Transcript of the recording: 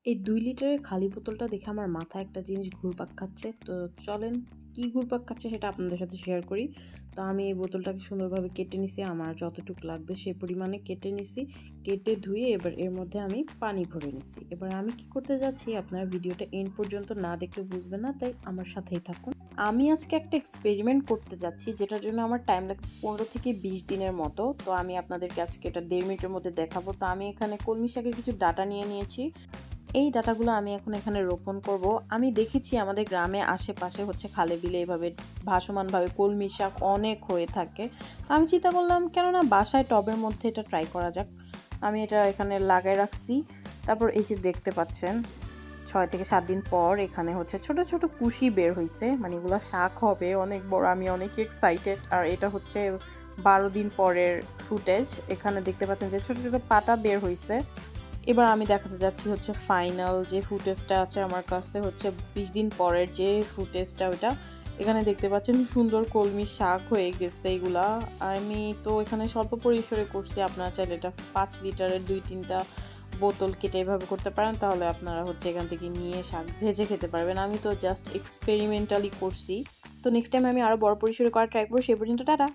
এই ২ লিটারের খালি বোতলটা দেখে আমার মাথায় একটা জিনিস ঘুরপাক খাচ্ছে। তো চলেন কি ঘুরপাক খাচ্ছে সেটা আপনাদের সাথে শেয়ার করি। তো আমি এই বোতলটাকে সুন্দরভাবে কেটে নিছি। আমার যতটুকু লাগবে সে পরিমাণে কেটে নিছি। কেটে ধুয়ে এবার এর মধ্যে আমি পানি ভরে নিছি। এবার আমি কি করতে যাচ্ছি আপনারা ভিডিওটা এন্ড পর্যন্ত না দেখলে বুঝবেন না, তাই আমার সাথেই থাকুন। আমি আজকে একটা এক্সপেরিমেন্ট করতে যাচ্ছি যেটার জন্য আমার টাইম লাগবে ১৫ থেকে ২০ দিনের মতো। তো আমি আপনাদেরকে আজকে এটা ১.৫ মিনিটের মধ্যে দেখাবো। তো আমি এখানে কলমি শাকের কিছু ডাঁটা নিয়ে নিয়েছি। এই ডাঁটাগুলো আমি এখন এখানে রোপণ করব। আমি দেখেছি আমাদের গ্রামে আশেপাশে হচ্ছে খালে বিলে এভাবে ভাসমানভাবে কলমি শাক অনেক হয়ে থাকে। তো আমি চিন্তা করলাম কেননা বাসায় টবের মধ্যে এটা ট্রাই করা যাক। আমি এটা এখানে লাগাই রাখছি। তারপর এই যে দেখতে পাচ্ছেন ৬ থেকে ৭ দিন পর এখানে হচ্ছে ছোট ছোট কুশি বের হইছে। মানে এগুলা শাক হবে অনেক বড়। আমি অনেক এক্সাইটেড। আর এটা হচ্ছে ১২ দিন পরের ফুটেজ। এখানে দেখতে পাচ্ছেন যে ছোট ছোট পাতা বের হইছে। এবার আমি দেখাতে যাচ্ছি হচ্ছে ফাইনাল যে ফুটেজটা আছে আমার কাছে হচ্ছে ২০ দিন পরের যে ফুটেজটা ওইটা। এখানে দেখতে পাচ্ছেন সুন্দর কলমি শাক হয়ে গেছে এগুলা। আমি তো এখানে স্বল্প পরিসরে করছি। আপনারা চাইলে এটা ৫ লিটারের ২-৩ টা বোতল কেটে এভাবে করতে পারেন। তাহলে আপনারা হচ্ছে এখান থেকে নিয়ে শাক ভেজে খেতে পারবেন। আমি তো জাস্ট এক্সপেরিমেন্টালি করছি। তো নেক্সট টাইম আমি আরও বড় পরিসরে করার ট্রাই করব। সেই পর্যন্ত টাটা।